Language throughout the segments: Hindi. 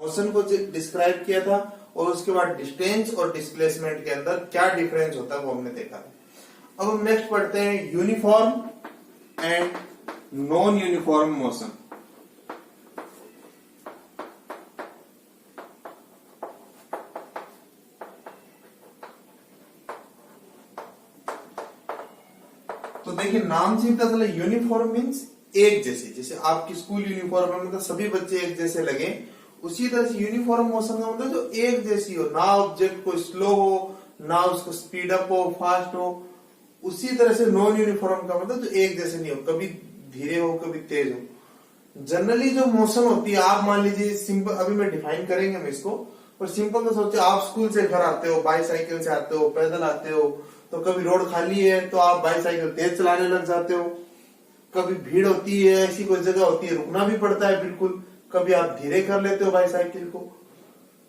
मोशन को डिस्क्राइब किया था और उसके बाद डिस्टेंस और डिस्प्लेसमेंट के अंदर क्या डिफरेंस होता है वो हमने देखा था। अब हम नेक्स्ट पढ़ते हैं uniform and non uniform motion. तो देखिए नाम से पता चला यूनिफॉर्म मीन्स एक जैसे, जैसे आपकी स्कूल यूनिफॉर्म में मतलब सभी बच्चे एक जैसे लगे, उसी तरह से यूनिफॉर्म मोशन का मतलब जो एक जैसी हो, ना ऑब्जेक्ट को स्लो हो ना उसको स्पीड अप हो फास्ट हो। उसी तरह से नॉन यूनिफॉर्म का मतलब जो एक जैसे नहीं हो, कभी धीरे हो कभी तेज हो। जनरली जो मोशन होती है, आप मान लीजिए सिंपल, अभी मैं डिफाइन करेंगे हम इसको, पर सिंपल तो सोचिए आप स्कूल से घर आते हो, बाईसाइकिल से आते हो, पैदल आते हो, तो कभी रोड खाली है तो आप बाईसाइकिल तेज चलाने लग जाते हो, कभी भीड़ होती है, ऐसी कोई जगह होती है रुकना भी पड़ता है बिल्कुल, कभी आप धीरे कर लेते हो बाईसाइकिल को।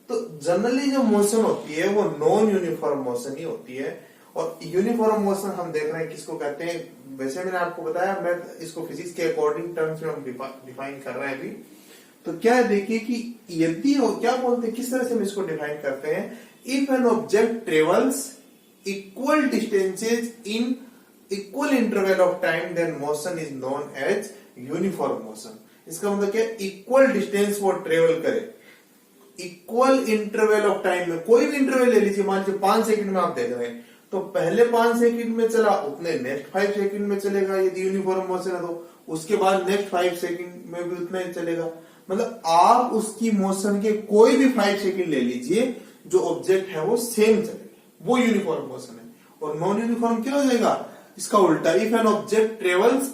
तो जनरली जो मोशन होती है वो नॉन यूनिफॉर्म मोशन ही होती है। और यूनिफॉर्म मोशन हम देख रहे हैं किसको कहते हैं, वैसे मैंने आपको बताया, मैं इसको फिजिक्स के अकॉर्डिंग टर्म्स में हम डिफाइन कर रहे हैं अभी। तो क्या है देखिए कि यदि हो, क्या बोलते हैं, किस तरह से हम इसको डिफाइन करते हैं, if an object travels equal distances in equal interval of time then motion is known as uniform motion. इसका मतलब क्या, इक्वल डिस्टेंस वो ट्रेवल करे इक्वल इंटरवल ऑफ टाइम में, कोई भी इंटरवल ले लीजिए, मान लीजिए 5 सेकंड में आप देख रहे हैं, तो पहले 5 सेकंड में चला उतने नेक्स्ट 5 सेकंड में चलेगा यदि यूनिफॉर्म मोशन है तो, उसके बाद नेक्स्ट 5 सेकंड में भी उतना ही चलेगा। मतलब आप उसकी मोशन के कोई भी 5 सेकंड ले लीजिए, जो ऑब्जेक्ट है वो सेम चलेगा, वो यूनिफॉर्म मोशन है। और नॉन यूनिफॉर्म क्या हो जाएगा, इसका उल्टा, if an object travels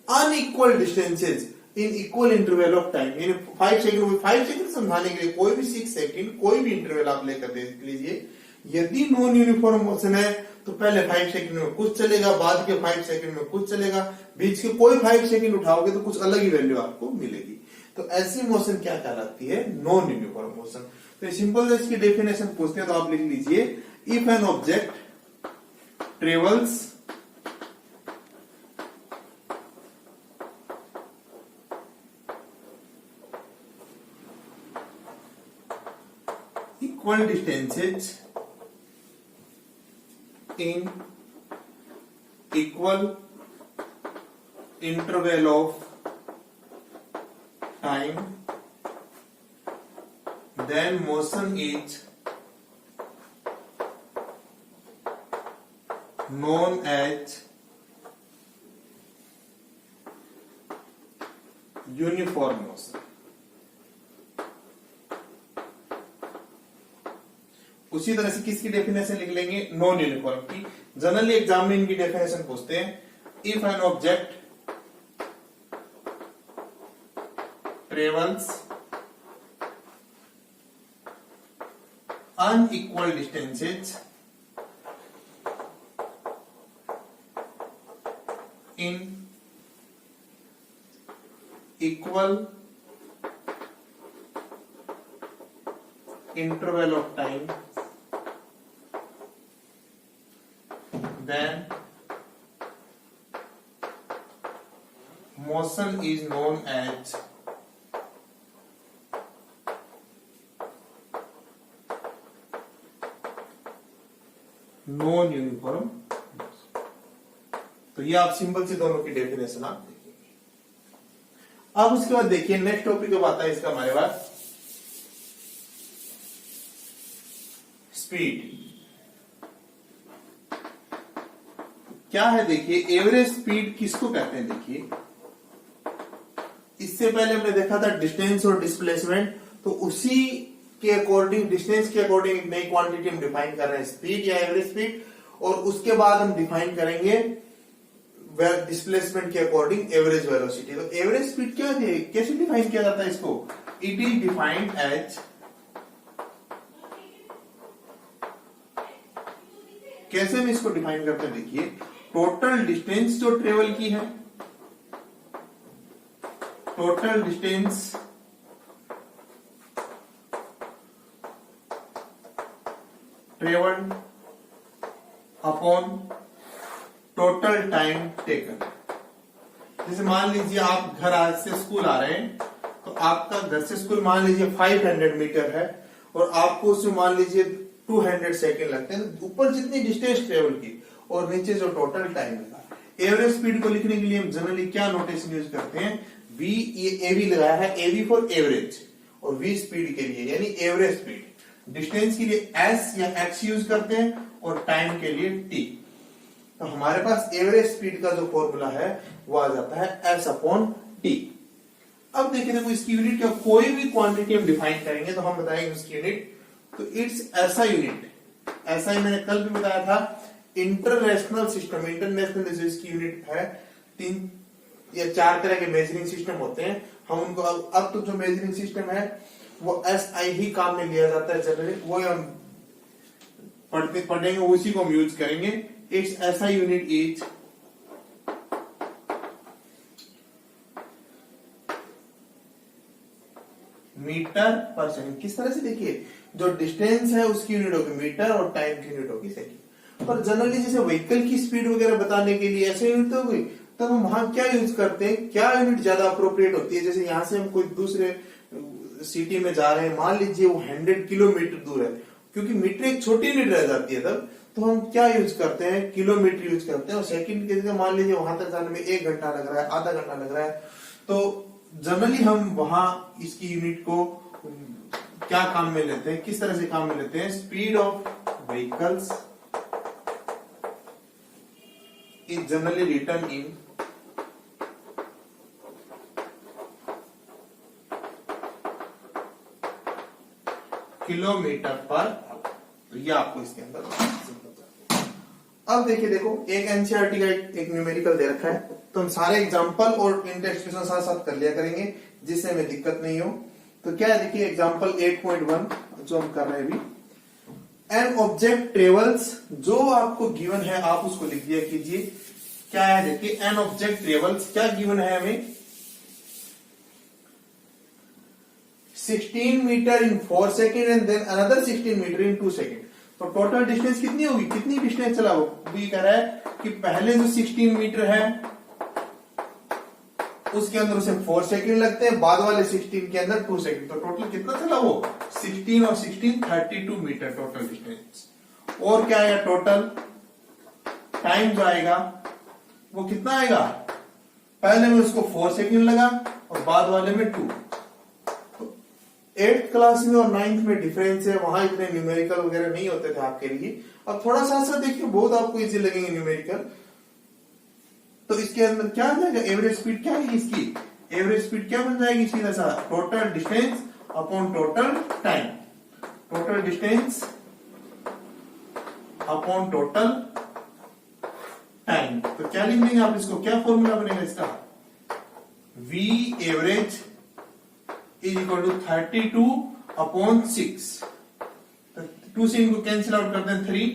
unequal distances in equal interval of time, यानी 5 सेकंड, 5 सेकंड समझाने के लिए कोई भी 6 सेकंड कोई भी इंटरवल आप लेकर देख लीजिए, यदि नॉन यूनिफॉर्म मोशन है तो पहले 5 सेकंड में कुछ चलेगा, बाद के 5 सेकंड में कुछ चलेगा, बीच के कोई 5 सेकंड उठाओगे तो कुछ अलग ही वैल्यू आपको मिलेगी। तो ऐसी मोशन क्या कहलाती है, नॉन यूनिफॉर्म मोशन। तो सिंपल से इसकी डेफिनेशन पूछते हैं तो आप लिख लीजिए, if an object travels equal distances in equal interval of time, then motion is known as uniform motion। उसी तरह से किसकी डेफिनेशन लिख लेंगे, नॉन यूनिफॉर्म की। जनरली एग्जाम में इनकी डेफिनेशन पूछते हैं, if an object travels unequal distances in equal interval of time, then motion is known as non uniform. तो ये आप सिंपल से दोनों की डेफिनेशन आप देखिए। अब उसके बाद देखिए नेक्स्ट टॉपिक अब आता है इसका हमारे पास स्पीड। क्या है देखिए, एवरेज स्पीड किसको कहते हैं, देखिए इससे पहले हमने देखा था डिस्टेंस और डिस्प्लेसमेंट, तो उसी के अकॉर्डिंग, डिस्टेंस के अकॉर्डिंग एक नई क्वांटिटी हम डिफाइन कर रहे हैं स्पीड या एवरेज स्पीड, और उसके बाद हम डिफाइन करेंगे डिस्प्लेसमेंट के अकॉर्डिंग एवरेज वेलोसिटी। तो एवरेज स्पीड क्या है, कैसे डिफाइन किया जाता है इसको, इट इज डिफाइंड एज, कैसे हम इसको डिफाइन करते हैं, देखिए टोटल डिस्टेंस जो ट्रेवल की है, total distance travelled upon total time taken. जैसे मान लीजिए आप घर आज से स्कूल आ रहे हैं, तो आपका घर से स्कूल मान लीजिए 500 मीटर है और आपको उसमें मान लीजिए 200 सेकेंड लगते हैं, तो ऊपर जितनी डिस्टेंस ट्रेवल की और नीचे जो टोटल टाइम लगा। एवरेज स्पीड को लिखने के लिए हम जनरली क्या नोटेशन यूज करते हैं, वी, ये एवी लगाया है, एवी फॉर एवरेज, और वी स्पीड के लिए यानी एवरेज स्पीड। डिस्टेंस के लिए एस या एक्स यूज करते हैं और टाइम के लिए टी। तो हमारे पास एवरेज स्पीड का जो फॉर्मूला है वो आ जाता है एस अपॉन टी। अब देखिए देखो इसकी यूनिट क्या, कोई भी क्वांटिटी हम डिफाइन करेंगे तो हम बताएंगे उसकी यूनिट, तो इट्स ऐसा यूनिट, ऐसा ही मैंने कल भी बताया था, इंटरनेशनल सिस्टम, इंटरनेशनल जो इसकी यूनिट है 3 या 4 तरह के मेजरिंग सिस्टम होते हैं, हम उनको अब तो जो मेजरिंग सिस्टम है वो SI ही काम में लिया जाता है जनरली, वो हम पढ़ेंगे उसी को हम यूज करेंगे। Its SI unit is metre per second. किस तरह से, देखिए जो डिस्टेंस है उसकी यूनिट होगी मीटर और टाइम की यूनिट होगी सेकंड। पर जनरली जैसे व्हीकल की स्पीड वगैरह बताने के लिए ऐसे यूनिट तो हुई, तब हम वहां क्या यूज करते हैं, क्या यूनिट ज्यादा अप्रोप्रिएट होती है। जैसे यहां से हम कोई दूसरे सिटी में जा रहे हैं, मान लीजिए वो 100 किलोमीटर दूर है, क्योंकि मीटर एक छोटी यूनिट रह जाती है तब, तो हम क्या यूज करते हैं, किलोमीटर यूज करते हैं। और सेकंड के जगह मान लीजिए वहां तक जाने में 1 घंटा लग रहा है, आधा घंटा लग रहा है, तो जनरली हम वहां इसकी यूनिट को क्या काम में लेते हैं, किस तरह से काम में लेते हैं, speed of vehicles is generally written in kilometre per hour. तो ये आपको इसके अंदर। अब देखिए देखो एक एनसीईआरटी का एक न्यूमेरिकल दे रखा है, तो हम सारे एग्जांपल और इंटेक्स्ट क्वेश्चन साथ साथ कर लिया करेंगे जिससे हमें दिक्कत नहीं हो। तो क्या है, देखिए एग्जांपल 8.1 जो हम कर रहे हैं अभी। एन ऑब्जेक्ट ट्रेवल्स, जो आपको गिवन है आप उसको लिख दिया कीजिए। क्या है, देखिए एन ऑब्जेक्ट ट्रेवल्स, क्या गिवन है हमें, 16 metre in 4 second and then another 16 metre in 2 second. तो टोटल डिस्टेंस कितनी होगी, कितनी डिस्टेंस चला वो भी कह रहा है कि पहले जो 16 मीटर है उसके अंदर उसे 4 सेकेंड लगते हैं, बाद वाले 16 के अंदर 2 सेकेंड। तो टोटल कितना चला वो, 16 और 16 32 मीटर टोटल डिस्टेंस। और क्या आएगा, टोटल टाइम जो आएगा वो कितना आएगा, पहले में उसको 4 सेकेंड लगा और बाद वाले में 2। 8th क्लास में और 9th में डिफरेंस है, वहां इतने न्यूमेरिकल वगैरह नहीं होते थे आपके लिए। अब थोड़ा सा सा देखिए, बहुत आपको इजी लगेंगे न्यूमेरिकल। तो इसके अंदर क्या आ जाएगा, एवरेज स्पीड क्या है इसकी, एवरेज स्पीड क्या बन जाएगी सीधा सा, total distance upon total time, total distance upon total time. तो क्या लिख देंगे आप इसको, क्या फॉर्मूला बनेगा इसका, V average is equal to 32 upon 6। 2 से इनको कैंसिल आउट करते हैं 3,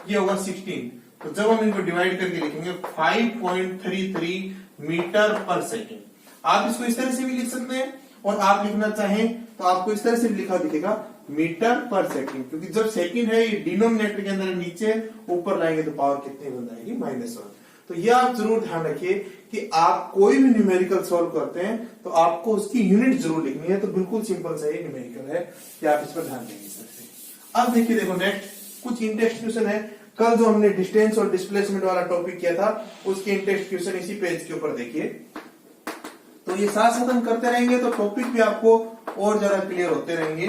ये होगा 16। तो जब हम इनको डिवाइड करके लिखेंगे 5.33 मीटर पर सेकेंड। आप इसको इस तरह से भी लिख सकते हैं, और आप लिखना चाहें तो आपको इस तरह से भी लिखा दिखेगा मीटर पर सेकेंड, क्योंकि जब सेकेंड है ये डिनोमिनेटर के अंदर, नीचे ऊपर लाएंगे तो पावर कितनी बन जाएगी, -1। तो ये आप जरूर ध्यान रखिए कि आप कोई भी न्यूमेरिकल सॉल्व करते हैं तो आपको उसकी यूनिट जरूर लिखनी है। तो बिल्कुल सिंपल सा ये न्यूमेरिकल है कि आप इस पर ध्यान देंगे सर। अब देखिए देखो नेक्स्ट कुछ इंटेक्स्ट क्वेश्चन है। कल जो हमने डिस्टेंस और डिस्प्लेसमेंट वाला टॉपिक किया था उसके इंटेक्स्ट क्वेश्चन इसी पेज के ऊपर देखिए। तो ये साथ साथ हम करते रहेंगे तो टॉपिक भी आपको और ज्यादा क्लियर होते रहेंगे।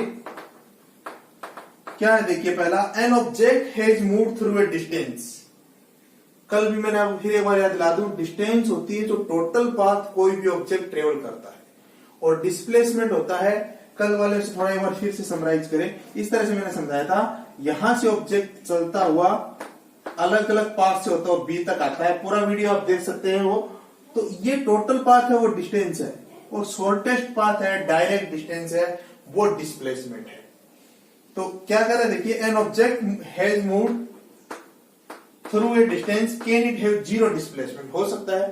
क्या है, देखिए पहला, an object has moved through a distance. कल भी मैंने आपको फिर एक बार याद दिला दूं, डिस्टेंस होती है जो टोटल पाथ कोई भी ऑब्जेक्ट ट्रेवल करता है, और डिस्प्लेसमेंट होता है, कल वाले से थोड़ा एक बार फिर से समराइज करें, इस तरह से मैंने समझाया था, यहां से ऑब्जेक्ट चलता हुआ अलग अलग पाथ से होता है बी तक आता है, पूरा वीडियो आप देख सकते हैं वो। तो ये टोटल पाथ है वो डिस्टेंस है, और शॉर्टेस्ट पाथ है डायरेक्ट डिस्टेंस है वो डिस्प्लेसमेंट है। तो क्या कर रहे हैं, देखिए an object has moved through a distance, can it have zero displacement, हो सकता है।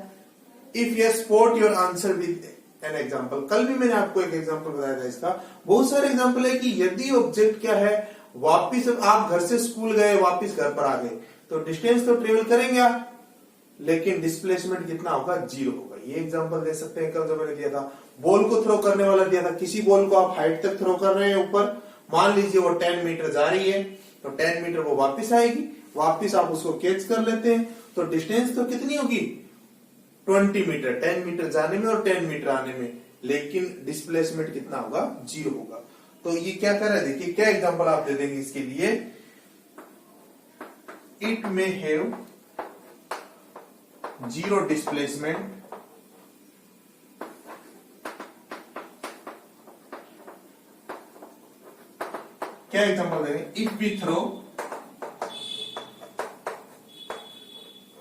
If yes spot your answer with an example. कल भी मैंने आपको एक एग्जांपल बताया था इसका, बहुत सारे एग्जांपल है कि यदि ऑब्जेक्ट क्या है, वापिस आप घर से स्कूल गए वापिस घर पर आ गए, तो डिस्टेंस तो ट्रेवल करेंगे आप, लेकिन डिस्प्लेसमेंट कितना होगा, जीरो होगा। ये एग्जांपल दे सकते हैं। कल जो मैंने दिया था, बॉल को थ्रो करने वाला दिया था, किसी बॉल को आप हाइट तक थ्रो कर रहे हैं ऊपर, मान लीजिए वो 10 मीटर जा रही है, तो 10 मीटर वो वापस आएगी, वापस आप उसको कैच कर लेते हैं, तो डिस्टेंस तो कितनी होगी 20 मीटर, 10 मीटर जाने में और 10 मीटर आने में, लेकिन डिस्प्लेसमेंट कितना होगा 0 होगा। तो ये क्या कर रहा है, देखिए क्या एग्जांपल आप दे देंगे इसके लिए, इट मे हैव 0 डिस्प्लेसमेंट क्या एग्जांपल देंगे, if we throw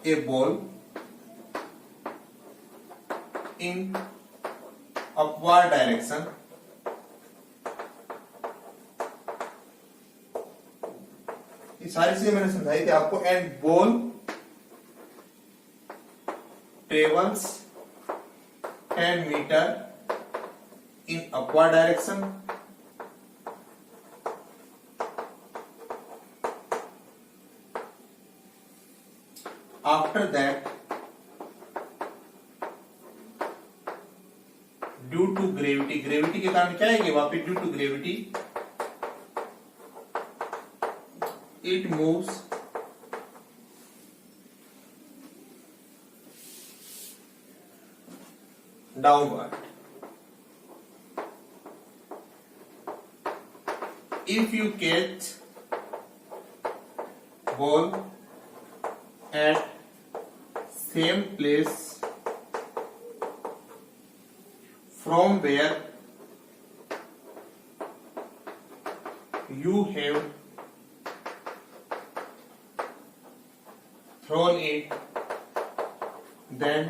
a ball in upward direction, ये सारी चीजें मैंने समझाई थी आपको, and ball travels 10 metre in upward direction, after that due to gravity, gravity के कारण क्या है ये वापिस, due to gravity it moves downward, if you catch ball at same place from where you have thrown it, then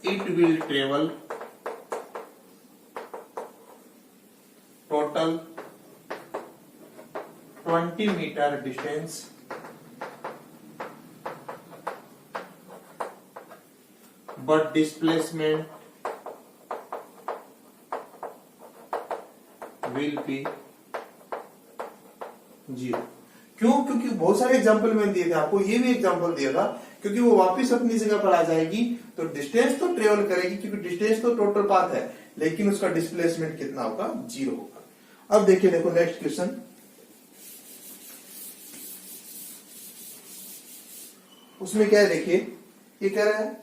it will travel total 20 meter distance but displacement will be 0। क्यों? क्योंकि बहुत सारे एग्जाम्पल मैंने दिए थे आपको, ये भी एग्जाम्पल दिया था, क्योंकि वो वापस अपनी जगह पर आ जाएगी तो डिस्टेंस तो ट्रेवल करेगी, क्योंकि डिस्टेंस तो टोटल पाथ है, लेकिन उसका डिस्प्लेसमेंट कितना होगा 0 होगा। अब देखिए, देखो नेक्स्ट क्वेश्चन, उसमें क्या है देखिए, ये कह रहा है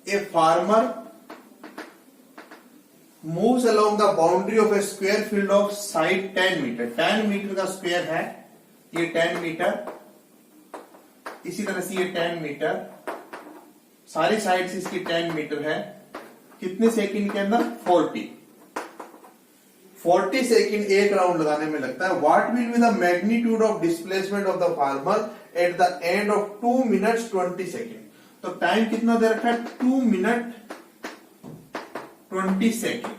a farmer moves along the boundary of a square field of side 10 metre, 10 metre का स्क्वायर है ये 10 मीटर, इसी तरह से ये 10 मीटर, सारी साइड से इसकी 10 मीटर है, कितने सेकंड के अंदर 40 सेकंड एक राउंड लगाने में लगता है। What will be the magnitude of displacement of the farmer at the end of 2 minutes 20 second. तो टाइम कितना दे रखा है 2 मिनट 20 सेकंड,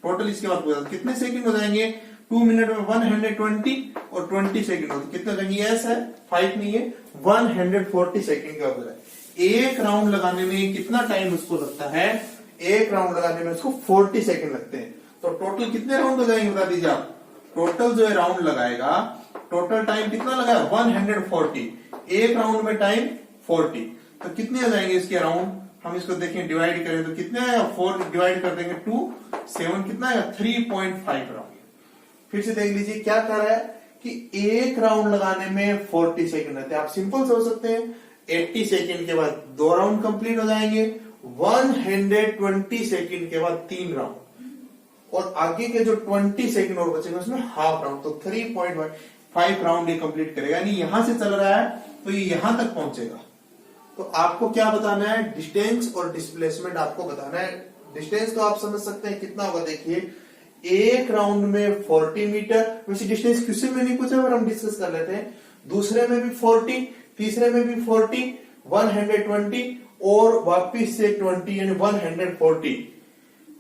टोटल इसके बाद कितने सेकंड हो जाएंगे, 2 मिनट में 120 और 20 सेकंड हो, कितने हो जाएंगे, यस है 5 नहीं है, 140 सेकंड का होता है। एक राउंड लगाने में कितना टाइम उसको लगता है, एक राउंड लगाने में उसको 40 सेकंड लगते हैं। तो टोटल कितने राउंड हो जाएंगे बता दीजिए आप, टोटल जो है राउंड लगाएगा, टोटल टाइम कितना लगाया 140, एक राउंड में टाइम 40, तो कितने हो जाएंगे इसके राउंड, हम इसको देखें डिवाइड करें तो कितने आएगा, 4 डिवाइड कर देंगे 2, 7 कितना आएगा 3.5 राउंड। फिर से देख लीजिए क्या कर रहा है कि एक राउंड लगाने में 40 सेकंड रहते हैं। आप सिंपल सोच सकते हैं 80 सेकंड के बाद 2 राउंड कंप्लीट हो जाएंगे, 120 सेकंड के बाद 3 राउंड, और आगे के जो 20 सेकंड और बचेंगे उसमें हाफ राउंड, तो 3.5 राउंड ये कंप्लीट करेगा। यानी यहां से चल रहा है तो ये यहां तक पहुंचेगा। तो आपको क्या बताना है, डिस्टेंस और डिस्प्लेसमेंट आपको बताना है। डिस्टेंस तो आप समझ सकते हैं कितना होगा, देखिए एक राउंड में 40 मीटर, वैसे डिस्टेंस किसी में नहीं पूछा, हम डिस्कस कर लेते हैं, दूसरे में भी 40, तीसरे में भी 40, 120 और वापिस से 20 यानी 140,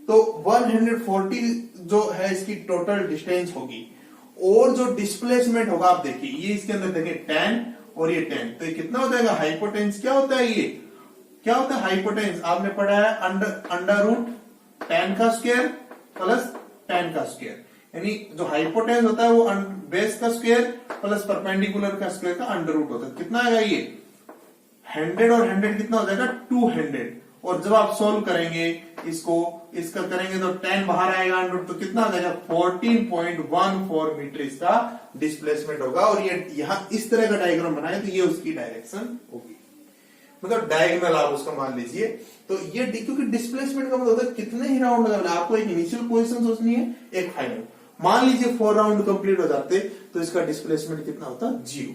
तो 140 जो है इसकी टोटल डिस्टेंस होगी, और जो डिस्प्लेसमेंट होगा आप देखिए, ये इसके अंदर देखिए 10 और ये 10, तो ये कितना हो जाएगा, हाइपोटेंस क्या होता है, ये क्या होता है हाइपोटेंस, आपने पढ़ा है अंडर रूट 10 का स्क्वायर प्लस 10 का स्क्वायर, यानी जो हाइपोटेंस होता है वो बेस का स्क्वायर प्लस परपेंडिकुलर का स्क्वायर का अंडर रूट होता है। कितना आएगा ये, 100 और 100 कितना हो जाएगा 200। और जब आप सोल्व करेंगे इसको, इसका करेंगे तो 10 बाहर आएगा अंडर, तो कितना आ जाएगा 14.14 मीटर इसका डिस्प्लेसमेंट होगा। और ये यहां इस तरह का डायग्राम बनाए तो ये उसकी डायरेक्शन होगी, मतलब डायगोनल आप उसका मान लीजिए। तो ये क्योंकि डिस्प्लेसमेंट का मतलब होता है कितने ही राउंड लगाना, आपको एक इनिशियल पोजीशन सोचनी है, एक फाइनल। मान लीजिए 4 राउंड कंप्लीट हो जाते तो इसका डिस्प्लेसमेंट कितना होता 0।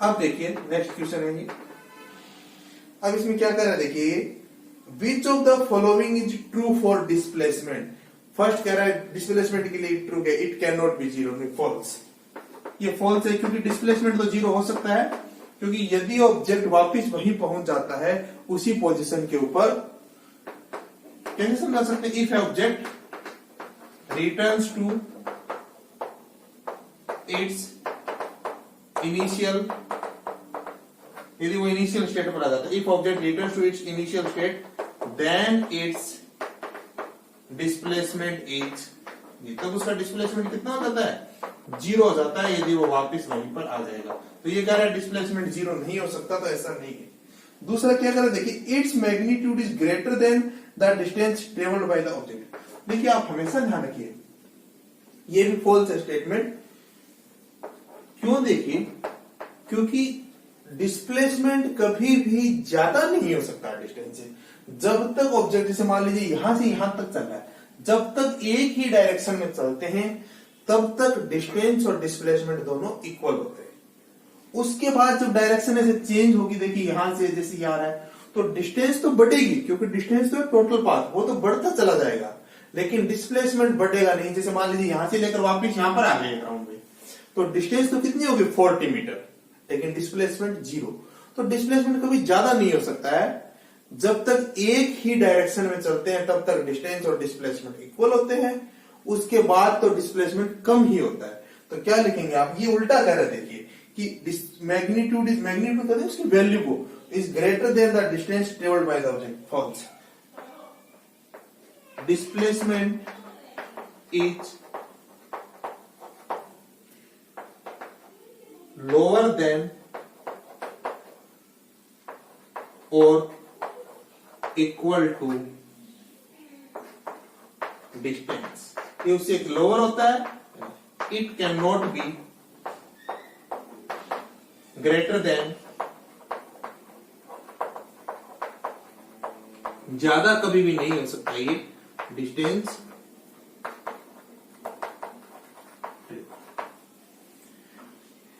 अब देखिए नेक्स्ट क्वेश्चन है ये। अब इसमें क्या कर रहा है देखिए, which of the following is true for displacement. First कह रहा है डिस्प्लेसमेंट के लिए ट्रू है, it can not be 0, false. ये फॉल्स है क्योंकि डिस्प्लेसमेंट तो 0 हो सकता है, क्योंकि यदि ऑब्जेक्ट वापस वहीं पहुंच जाता है उसी पोजीशन के ऊपर, कैसे समझा सकते हैं, if object returns to its initial, यदि वो इनिशियल स्टेट पर आ जाता है, if object returns to its initial state then its displacement is, तब उसका डिस्प्लेसमेंट कितना हो जाता है 0 हो जाता है, यदि वो वापस वहीं पर आ जाएगा। तो ये कह रहा है डिस्प्लेसमेंट 0 नहीं हो सकता, तो ऐसा नहीं है। दूसरा क्या कह रहा है देखिए, its magnitude is greater than the distance travelled by the object. देखिए आप हमेशा ध्यान रखिए, ये भी फॉल्स है स्टेटमेंट। क्यों? देखिए क्योंकि डिस्प्लेसमेंट कभी भी ज्यादा नहीं हो सकता डिस्टेंस से। जब तक ऑब्जेक्ट, जैसे मान लीजिए यहां से यहां तक चल रहा है, जब तक एक ही डायरेक्शन में चलते हैं तब तक डिस्टेंस और डिस्प्लेसमेंट दोनों इक्वल होते हैं। उसके बाद जब डायरेक्शन ऐसे चेंज होगी, देखिए यहां से जैसे ये आ रहा है तो डिस्टेंस तो बढ़ेगी, क्योंकि डिस्टेंस तो है टोटल पाथ, वो तो बढ़ता चला जाएगा, लेकिन डिस्प्लेसमेंट बढ़ेगा नहीं। जैसे मान लीजिए यहां से लेकर वापस यहां पर आ गए ग्राउंड में, तो डिस्टेंस तो कितनी होगी 40 मीटर, लेकिन डिस्प्लेसमेंट 0। तो डिस्प्लेसमेंट कभी ज्यादा नहीं हो सकता है। जब तक एक ही डायरेक्शन में चलते हैं तब तक डिस्टेंस और डिस्प्लेसमेंट इक्वल होते हैं, उसके बाद तो डिस्प्लेसमेंट कम ही होता है। तो क्या लिखेंगे आप, ये उल्टा कह रहे देखिए कि मैग्नीट्यूड इज, मैग्नीट्यूड कहते हैं उसकी वैल्यू को, is greater than the distance travelled by the object. False. Displacement is lower than और इक्वल टू डिस्टेंस, ये उससे एक लोअर होता है। It can not be greater than, ज्यादा कभी भी नहीं हो सकता ये डिस्टेंस।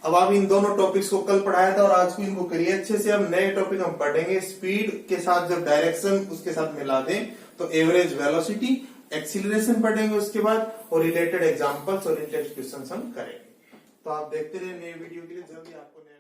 अब आप इन दोनों टॉपिक्स को कल पढ़ाया था और आज को इनको करिए अच्छे से। अब नए टॉपिक हम पढ़ेंगे, स्पीड के साथ जब डायरेक्शन उसके साथ मिला दें तो एवरेज वेलोसिटी, एक्सीलरेशन पढ़ेंगे उसके बाद, और रिलेटेड एग्जांपल्स और इंटेक्स्ट क्वेश्चंस हम करेंगे। तो आप देखते रहिए नए वीडियो के लिए, जल्दी आपको नए